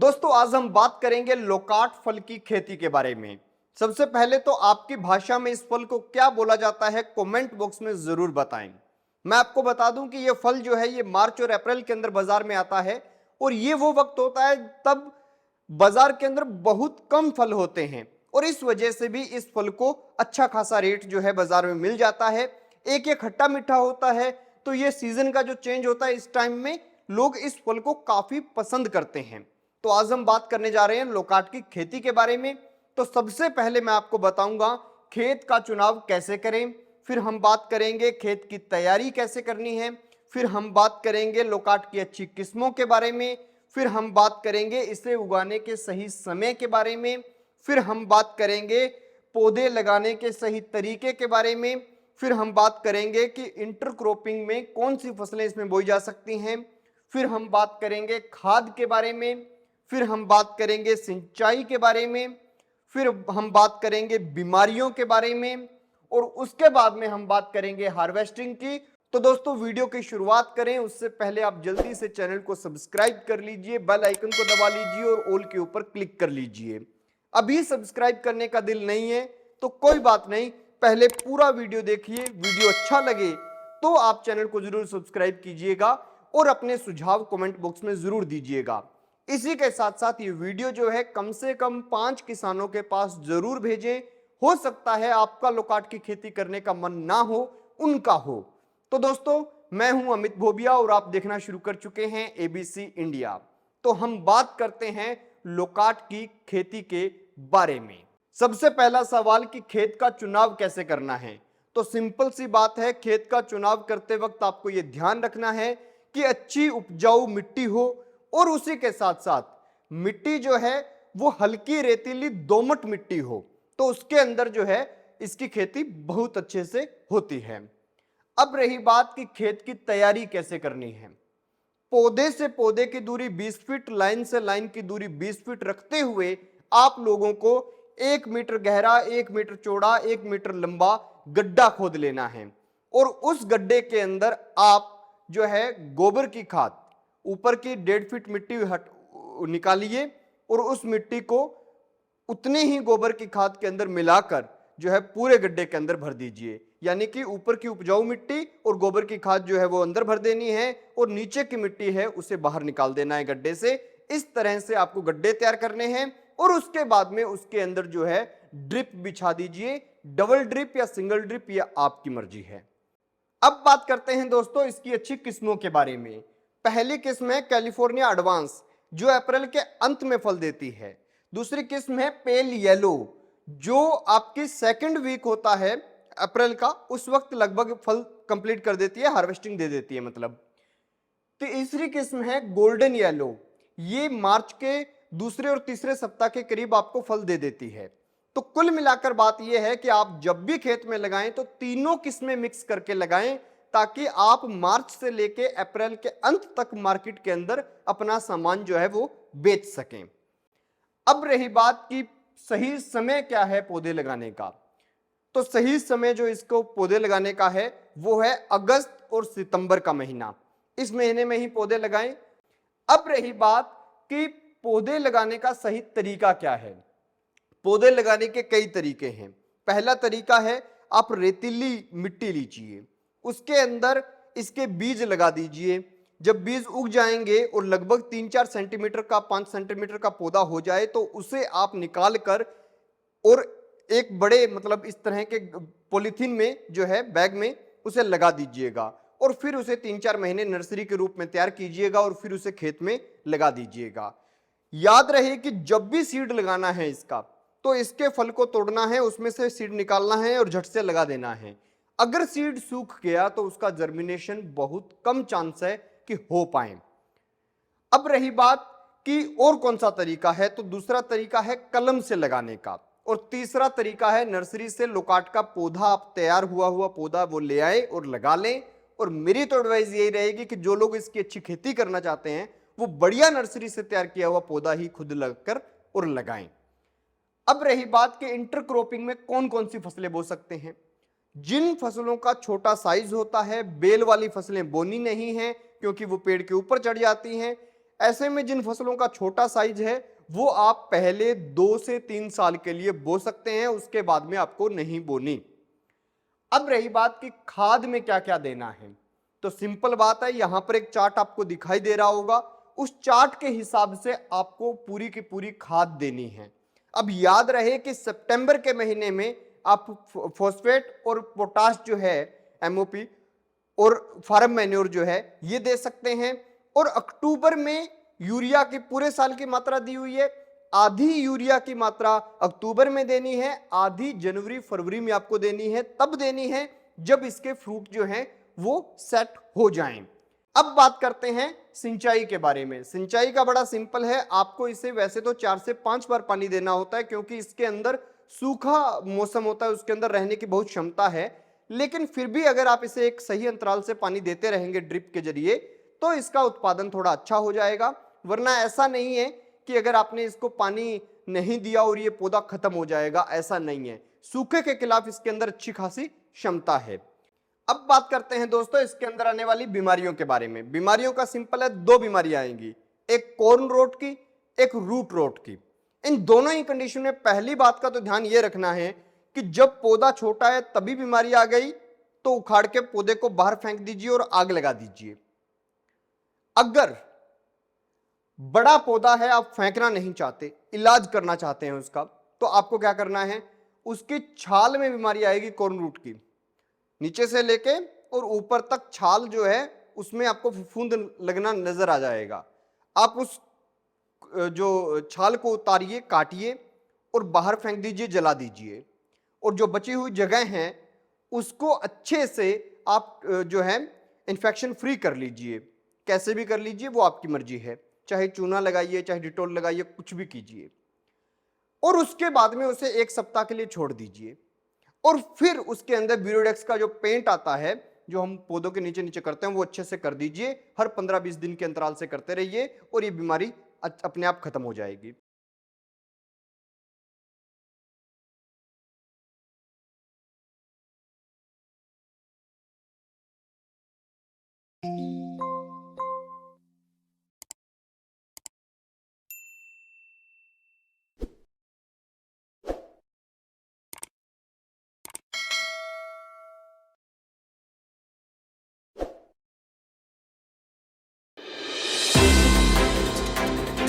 दोस्तों आज हम बात करेंगे लोकाट फल की खेती के बारे में। सबसे पहले तो आपकी भाषा में इस फल को क्या बोला जाता है कमेंट बॉक्स में जरूर बताएं। मैं आपको बता दूं कि ये फल जो है ये मार्च और अप्रैल के अंदर बाजार में आता है और ये वो वक्त होता है तब बाजार के अंदर बहुत कम फल होते हैं और इस वजह से भी इस फल को अच्छा खासा रेट जो है बाजार में मिल जाता है। एक ये खट्टा मीठा होता है, तो ये सीजन का जो चेंज होता है इस टाइम में लोग इस फल को काफी पसंद करते हैं। तो आज हम बात करने जा रहे हैं लोकाट की खेती के बारे में। तो सबसे पहले मैं आपको बताऊंगा खेत का चुनाव कैसे करें, फिर हम बात करेंगे खेत की तैयारी कैसे करनी है, फिर हम बात करेंगे लोकाट की अच्छी किस्मों के बारे में, फिर हम बात करेंगे इसे उगाने के सही समय के बारे में, फिर हम बात करेंगे पौधे लगाने के सही तरीके के बारे में, फिर हम बात करेंगे कि इंटरक्रॉपिंग में कौन सी फसलें इसमें बोई जा सकती हैं, फिर हम बात करेंगे खाद के बारे में, फिर हम बात करेंगे सिंचाई के बारे में, फिर हम बात करेंगे बीमारियों के बारे में और उसके बाद में हम बात करेंगे हार्वेस्टिंग की। तो दोस्तों वीडियो की शुरुआत करें उससे पहले आप जल्दी से चैनल को सब्सक्राइब कर लीजिए, बेल आइकन को दबा लीजिए और ऑल के ऊपर क्लिक कर लीजिए। अभी सब्सक्राइब करने का दिल नहीं है तो कोई बात नहीं, पहले पूरा वीडियो देखिए, वीडियो अच्छा लगे तो आप चैनल को जरूर सब्सक्राइब कीजिएगा और अपने सुझाव कमेंट बॉक्स में जरूर दीजिएगा। इसी के साथ साथ ये वीडियो जो है कम से कम 5 किसानों के पास जरूर भेजें। हो सकता है आपका लोकाट की खेती करने का मन ना हो, उनका हो। तो दोस्तों मैं हूं अमित भोबिया और आप देखना शुरू कर चुके हैं एबीसी इंडिया। तो हम बात करते हैं लोकाट की खेती के बारे में। सबसे पहला सवाल कि खेत का चुनाव कैसे करना है। तो सिंपल सी बात है, खेत का चुनाव करते वक्त आपको यह ध्यान रखना है कि अच्छी उपजाऊ मिट्टी हो और उसी के साथ साथ मिट्टी जो है वो हल्की रेतीली दोमट मिट्टी हो, तो उसके अंदर जो है इसकी खेती बहुत अच्छे से होती है। अब रही बात कि खेत की तैयारी कैसे करनी है। पौधे से पौधे की दूरी 20 फीट, लाइन से लाइन की दूरी 20 फीट रखते हुए आप लोगों को 1 मीटर गहरा, 1 मीटर चौड़ा, 1 मीटर लंबा गड्ढा खोद लेना है और उस गड्ढे के अंदर आप जो है गोबर की खाद, ऊपर की 1.5 फीट मिट्टी निकालिए और उस मिट्टी को उतने ही गोबर की खाद के अंदर मिलाकर जो है पूरे गड्ढे के अंदर भर दीजिए। यानी कि ऊपर की उपजाऊ मिट्टी और गोबर की खाद जो है वो अंदर भर देनी है और नीचे की मिट्टी है उसे बाहर निकाल देना है गड्ढे से। इस तरह से आपको गड्ढे तैयार करने हैं और उसके बाद में उसके अंदर जो है ड्रिप बिछा दीजिए, डबल ड्रिप या सिंगल ड्रिप, या आपकी मर्जी है। अब बात करते हैं दोस्तों इसकी अच्छी किस्मों के बारे में। पहली किस्म है कैलिफोर्निया एडवांस जो अप्रैल के अंत में फल देती है। दूसरी किस्म है पेल येलो जो आपकी सेकंड वीक होता है अप्रैल का, उस वक्त लगभग फल कंप्लीट कर देती है, हार्वेस्टिंग दे देती है मतलब। तीसरी किस्म है गोल्डन येलो, ये मार्च के दूसरे और तीसरे सप्ताह के करीब आपको फल दे देती है। तो कुल मिलाकर बात यह है कि आप जब भी खेत में लगाएं तो तीनों किस्में मिक्स करके लगाएं ताकि आप मार्च से लेके अप्रैल के अंत तक मार्केट के अंदर अपना सामान जो है वो बेच सकें। अब रही बात कि सही समय क्या है पौधे लगाने का। तो सही समय जो इसको पौधे लगाने का है वो है अगस्त और सितंबर का महीना, इस महीने में ही पौधे लगाएं। अब रही बात कि पौधे लगाने का सही तरीका क्या है। पौधे लगाने के कई तरीके हैं। पहला तरीका है आप रेतीली मिट्टी लीजिए, उसके अंदर इसके बीज लगा दीजिए। जब बीज उग जाएंगे और लगभग 3-4 सेंटीमीटर का, 5 सेंटीमीटर का पौधा हो जाए तो उसे आप निकाल कर और एक बड़े मतलब इस तरह के पॉलीथीन में जो है बैग में उसे लगा दीजिएगा और फिर उसे 3-4 महीने नर्सरी के रूप में तैयार कीजिएगा और फिर उसे खेत में लगा दीजिएगा। याद रहे कि जब भी सीड लगाना है इसका तो इसके फल को तोड़ना है, उसमें से सीड निकालना है और झट से लगा देना है। अगर सीड सूख गया तो उसका जर्मिनेशन बहुत कम चांस है कि हो पाए। अब रही बात कि और कौन सा तरीका है, तो दूसरा तरीका है कलम से लगाने का और तीसरा तरीका है नर्सरी से लोकाट का पौधा, आप तैयार हुआ पौधा वो ले आए और लगा लें। और मेरी तो एडवाइस यही रहेगी कि जो लोग इसकी अच्छी खेती करना चाहते हैं वो बढ़िया नर्सरी से तैयार किया हुआ पौधा ही खुद लगकर और लगाएं। अब रही बात कि इंटरक्रॉपिंग में कौन कौन सी फसलें बो सकते हैं। जिन फसलों का छोटा साइज होता है, बेल वाली फसलें बोनी नहीं है क्योंकि वो पेड़ के ऊपर चढ़ जाती हैं, ऐसे में जिन फसलों का छोटा साइज है वो आप पहले 2 से 3 साल के लिए बो सकते हैं, उसके बाद में आपको नहीं बोनी। अब रही बात कि खाद में क्या क्या देना है, तो सिंपल बात है, यहां पर एक चार्ट आपको दिखाई दे रहा होगा, उस चार्ट के हिसाब से आपको पूरी की पूरी खाद देनी है। अब याद रहे कि सितंबर के महीने में आप फॉस्फेट और पोटाश जो है एमओपी और फार्म मैन्योर जो है ये दे सकते हैं, और अक्टूबर में यूरिया की पूरे साल की मात्रा दी हुई है, आधी यूरिया की मात्रा अक्टूबर में देनी है, आधी जनवरी फरवरी में आपको देनी है, तब देनी है जब इसके फ्रूट जो हैं वो सेट हो जाएं। अब बात करते हैं सिंचाई के बारे में। सिंचाई का बड़ा सिंपल है, आपको इसे वैसे तो 4 से 5 बार पानी देना होता है क्योंकि इसके अंदर सूखा मौसम होता है, उसके अंदर रहने की बहुत क्षमता है, लेकिन फिर भी अगर आप इसे एक सही अंतराल से पानी देते रहेंगे ड्रिप के जरिए तो इसका उत्पादन थोड़ा अच्छा हो जाएगा। वरना ऐसा नहीं है कि अगर आपने इसको पानी नहीं दिया और ये पौधा खत्म हो जाएगा, ऐसा नहीं है। सूखे के खिलाफ इसके अंदर अच्छी खासी क्षमता है। अब बात करते हैं दोस्तों इसके अंदर आने वाली बीमारियों के बारे में। बीमारियों का सिंपल है, 2 बीमारियां आएंगी, एक कॉर्न रोट की, एक रूट रोट की। इन दोनों ही कंडीशन में पहली बात का तो ध्यान यह रखना है कि जब पौधा छोटा है तभी बीमारी आ गई तो उखाड़ के पौधे को बाहर फेंक दीजिए और आग लगा दीजिए। अगर बड़ा पौधा है, आप फेंकना नहीं चाहते, इलाज करना चाहते हैं उसका, तो आपको क्या करना है, उसकी छाल में बीमारी आएगी कॉर्न रूट की, नीचे से लेके और ऊपर तक छाल जो है उसमें आपको फफूंद लगना नजर आ जाएगा। आप उस जो छाल को उतारिए, काटिए और बाहर फेंक दीजिए, जला दीजिए, और जो बची हुई जगह है उसको अच्छे से आप जो है इन्फेक्शन फ्री कर लीजिए। कैसे भी कर लीजिए, वो आपकी मर्जी है, चाहे चूना लगाइए, चाहे डिटॉल लगाइए, कुछ भी कीजिए, और उसके बाद में उसे 1 सप्ताह के लिए छोड़ दीजिए। और फिर उसके अंदर ब्यूरोडेक्स का जो पेंट आता है जो हम पौधों के नीचे नीचे करते हैं वो अच्छे से कर दीजिए। हर 15-20 दिन के अंतराल से करते रहिए और ये बीमारी अपने आप खत्म हो जाएगी।